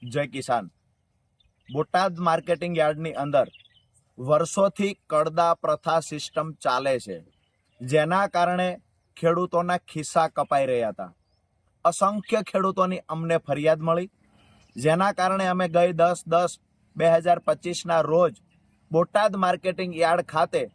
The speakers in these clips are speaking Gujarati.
જય કિસાન। બોટાદ માર્કેટિંગ યાર્ડની અંદર વર્ષોથી કડદા પ્રથા સિસ્ટમ ચાલે છે, જેના કારણે ખેડૂતોના ખિસ્સા કપાઈ રહ્યા હતા। અસંખ્ય ખેડૂતોની અમને ફરિયાદ મળી, જેના કારણે અમે ગઈ 10/10/2025ના રોજ બોટાદ માર્કેટિંગ યાર્ડ ખાતે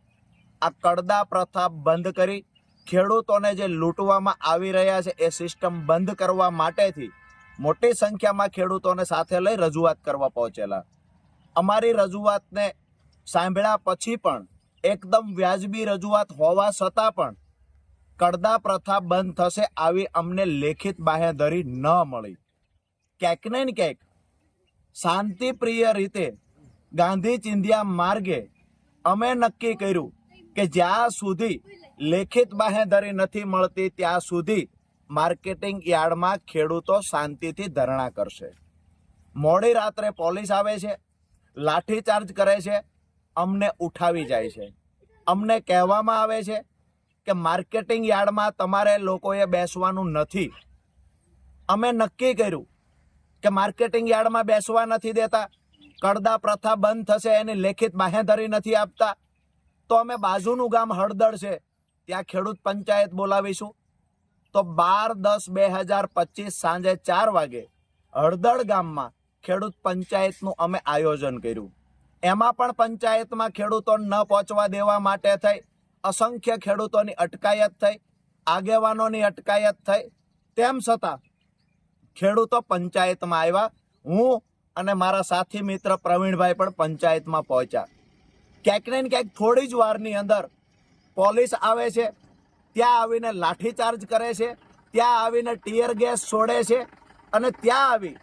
આ કડદા પ્રથા બંધ કરી ખેડૂતોને જે લૂંટવામાં આવી રહ્યા છે એ સિસ્ટમ બંધ કરવા માટેથી મોટી સંખ્યામાં ખેડૂતોને સાથે લઈ રજૂઆત કરવા પહોંચેલા। અમારી રજૂઆતને સાંભળ્યા પછી પણ એકદમ વ્યાજબી રજૂઆત હોવા છતાં પણ કડદા પ્રથા બંધ થશે આવી અમને લેખિત બાંહેધરી ન મળી। ક્યાંક ને ક્યાંક શાંતિપ્રિય રીતે ગાંધી ચિંધ્યા માર્ગે અમે નક્કી કર્યું કે જ્યાં સુધી લેખિત બાંહેધરી નથી મળતી ત્યાં સુધી માર્કેટિંગ યાર્ડમાં ખેડૂતો શાંતિથી ધરણા કરશે। મોડી રાત્રે પોલીસ આવે છે, લાઠીચાર્જ કરે છે, અમને ઉઠાવી જાય છે। અમને કહેવામાં આવે છે કે માર્કેટિંગ યાર્ડમાં તમારે લોકોએ બેસવાનું નથી। અમે નક્કી કર્યું કે માર્કેટિંગ યાર્ડમાં બેસવા નથી દેતા, કડદા પ્રથા બંધ થશે એની લેખિત બાંહેધરી નથી આપતા, તો અમે બાજુનું ગામ હળદળ છે ત્યાં ખેડૂત પંચાયત બોલાવીશું। તો 12/10/2025 સાંજે 4 વાગે હળદળ ગામમાં ખેડૂત પંચાયતનું અમે આયોજન કર્યું। એમાં પણ પંચાયતમાં ખેડૂતોને ન પહોંચવા દેવા માટે થઈ અસંખ્ય ખેડૂતોની અટકાયત થઈ, આગેવાનોની અટકાયત થઈ, તેમ છતાં ખેડૂતો પંચાયતમાં આવ્યા। હું અને મારા સાથી મિત્ર પ્રવીણભાઈ પણ પંચાયતમાં પહોંચ્યા। ક્યાંક ને ક્યાંક થોડી જ વારની અંદર પોલીસ આવે છે, ત્યાં આવીને લાઠીચાર્જ કરે છે, ત્યાં આવીને ટીયર ગેસ છોડે છે અને ત્યાં આવી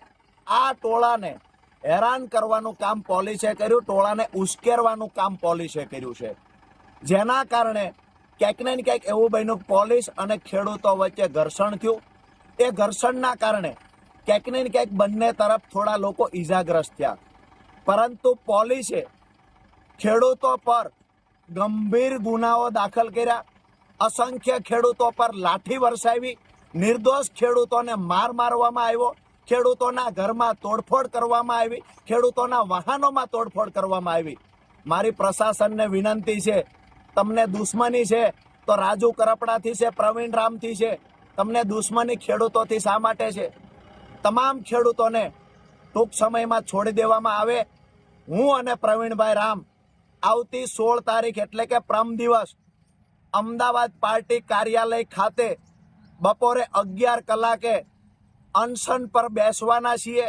આ ટોળાને હેરાન કરવાનું કામ પોલીસે કર્યું, ટોળાને ઉશ્કેરવાનું કામ પોલીસે કર્યું છે, જેના કારણે ક્યાંક ને ક્યાંક એવું બન્યું પોલીસ અને ખેડૂતો વચ્ચે ઘર્ષણ થયું। એ ઘર્ષણના કારણે ક્યાંક ને ક્યાંક બંને તરફ થોડા લોકો ઈજાગ્રસ્ત થયા, પરંતુ પોલીસે ખેડૂતો પર ગંભીર ગુનાઓ દાખલ કર્યા, અસંખ્ય ખેડૂતો પર લાઠી વરસાવી, નિર્દોષ ખેડૂતોને મારવામાં આવ્યો, ખેડૂતોના ઘરમાં તોડફોડ કરવામાં આવી, ખેડૂતોના વાહનોમાં તોડફોડ કરવામાં આવી। મારી પ્રશાસનને વિનંતી છે, તમને દુશ્મની છે તો રાજુ કરપડાથી છે, પ્રવીણ રામથી છે, તમને દુશ્મની ખેડૂતોથી શા માટે છે? તમામ ખેડૂતોને ટૂંક સમયમાં છોડી દેવામાં આવે। હું અને પ્રવીણભાઈ રામ આવતી 16 તારીખ એટલે કે પરમ દિવસ અમદાવાદ પાર્ટી કાર્યાલય ખાતે બપોરે 11 કલાકે અનશન પર બેસવાના છીએ।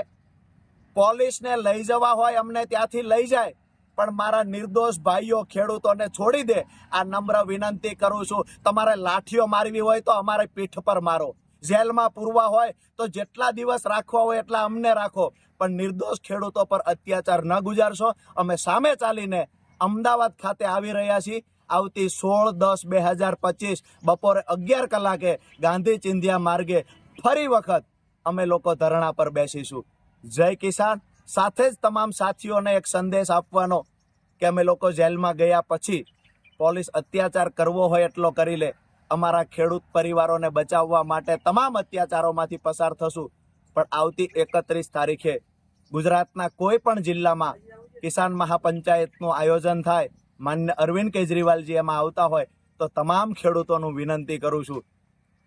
પોલીસને લઈ જવા હોય અમને ત્યાંથી લઈ જાય, પણ મારા નિર્દોષ ભાઈઓ ખેડૂતોને છોડી દે આ નમ્ર વિનંતી કરું છું। તમારે લાઠીઓ મારવી હોય તો અમારી પીઠ પર મારો, જેલમાં પૂરવા હોય તો જેટલા દિવસ રાખવા હોય એટલા અમને રાખો, પણ નિર્દોષ ખેડૂતો પર અત્યાચાર ન ગુજારશો। અમે સામે ચાલીને અમદાવાદ ખાતે આવી રહ્યા છીએ। આવતી 16/10/2025 બપોરે 11 કલાકે ગાંધી ચિંધ્યા માર્ગે ફરી વખત અમે લોકો ધરણા પર બેસીશું। જય કિસાન। સાથે જ તમામ સાથીઓને એક સંદેશ આપવાનો કે અમે લોકો જેલમાં ગયા પછી પોલીસ અત્યાચાર કરવો હોય એટલો કરી લે, અમારા ખેડૂત પરિવારોને બચાવવા માટે તમામ અત્યાચારોમાંથી પસાર થશું, પણ આવતી 31 તારીખે ગુજરાતના કોઈ પણ જિલ્લામાં કિસાન મહાપંચાયતનું આયોજન થાય, માન્ય અરવિંદ કેજરીવાલજી એમાં આવતા હોય તો તમામ ખેડૂતોનું વિનંતી કરું છું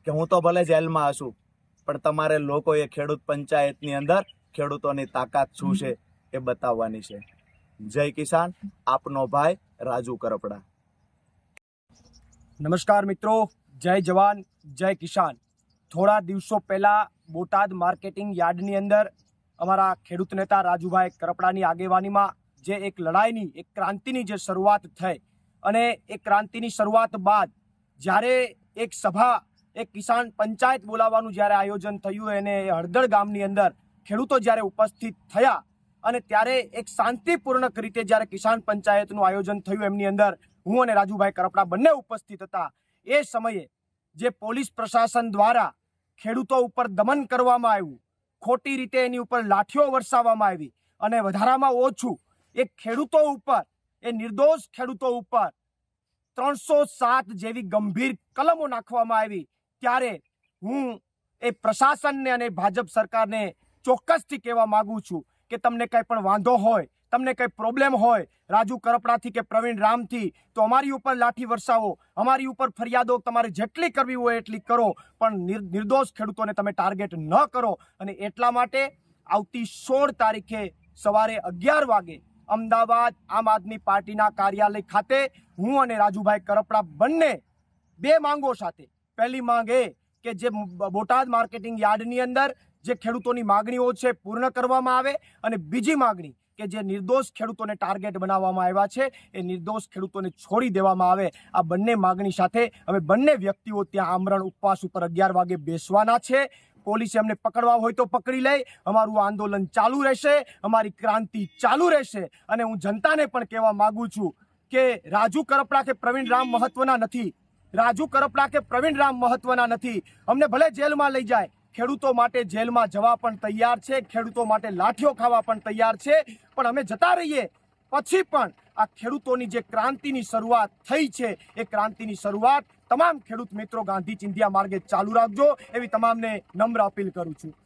કે હું તો ભલે જેલમાં હશું, પણ તમારે લોકોએ ખેડૂત પંચાયતની અંદર ખેડૂતોની તાકાત શું છે એ બતાવવાની છે। જય કિસાન। આપનો ભાઈ રાજુ કરપડા। નમસ્કાર મિત્રો, જય જવાન જય કિસાન। થોડા દિવસો પહેલા બોટાદ માર્કેટિંગ યાર્ડની અંદર અમારા ખેડૂત નેતા રાજુભાઈ કરપડાની આગેવાનીમાં જે એક લડાઈની, એક ક્રાંતિની જે શરૂઆત થઈ, અને એ ક્રાંતિની શરૂઆત બાદ જ્યારે એક સભા, એક કિસાન પંચાયત બોલાવવાનું જ્યારે આયોજન થયું અને હળદળ ગામની અંદર ખેડૂતો જ્યારે ઉપસ્થિત થયા અને ત્યારે એક શાંતિપૂર્ણક રીતે જ્યારે કિસાન પંચાયતનું આયોજન થયું, એમની અંદર હું અને રાજુભાઈ કરપડા બંને ઉપસ્થિત હતા। એ સમયે જે પોલીસ પ્રશાસન દ્વારા ખેડૂતો ઉપર દમન કરવામાં આવ્યું, ખોટી રીતે એની ઉપર લાઠીઓ વરસાવવામાં આવી અને વધારામાં ઓછું એ ખેડૂતો ઉપર, એ નિર્દોષ ખેડૂતો ઉપર 307 જેવી ગંભીર કલમો નાખવામાં આવી, ત્યારે હું એ પ્રશાસનને અને ભાજપ સરકારને ચોક્કસથી કહેવા માંગુ છું કે તમને કંઈ પણ વાંધો હોય, તમને કંઈ પ્રોબ્લેમ હોય રાજુ કરપડાથી કે પ્રવીણ રામથી, તો અમારી ઉપર લાઠી વરસાવો, અમારી ઉપર ફરિયાદો તમારે જેટલી કરવી હોય એટલી કરો, પણ નિર્દોષ ખેડૂતોને તમે ટાર્ગેટ ન કરો. અને એટલા માટે આવતી 16 તારીખે સવારે 11 વાગે અમદાવાદ આમ આદમી પાર્ટીના કાર્યાલય ખાતે હું અને રાજુભાઈ કરપડા બંને 2 માંગો સાથે, પહેલી માંગ એ કે જે બોટાદ માર્કેટિંગ યાર્ડની અંદર જે ખેડૂતોની માગણીઓ છે પૂર્ણ કરવામાં આવે, અને બીજી માગણી કે જે નિર્દોષ ખેડૂતોને ટાર્ગેટ બનાવવામાં આવ્યા છે એ નિર્દોષ ખેડૂતોને છોડી દેવામાં આવે. આ બંને માગણી સાથે અમે બંને વ્યક્તિઓ ત્યાં આમરણ ઉપવાસ ઉપર 11 વાગે બેસવાના છે. પોલીસે અમને પકડવા હોય તો પકડી લે, અમારું આંદોલન ચાલુ રહેશે, અમારી ક્રાંતિ ચાલુ રહેશે. અને હું જનતાને પણ કહેવા માંગુ છું કે રાજુ કરપડા કે પ્રવીણ રામ મહત્વના નથી, રાજુ કરપડા કે પ્રવીણ રામ મહત્વના નથી. અમને ભલે જેલમાં લઈ જાય, ખેડૂતો માટે જેલમાં જવા પણ તૈયાર છે, ખેડૂતો માટે લાઠીઓ ખાવા પણ તૈયાર છે, પણ અમે જતા રહીએ પછી પણ આ ખેડૂતોની જે ક્રાંતિની શરૂઆત થઈ છે એ ક્રાંતિની શરૂઆત તમામ ખેડૂત મિત્રો ગાંધી ચિંધ્યા માર્ગે ચાલુ રાખજો એવી તમામને નમ્ર અપીલ કરું છું.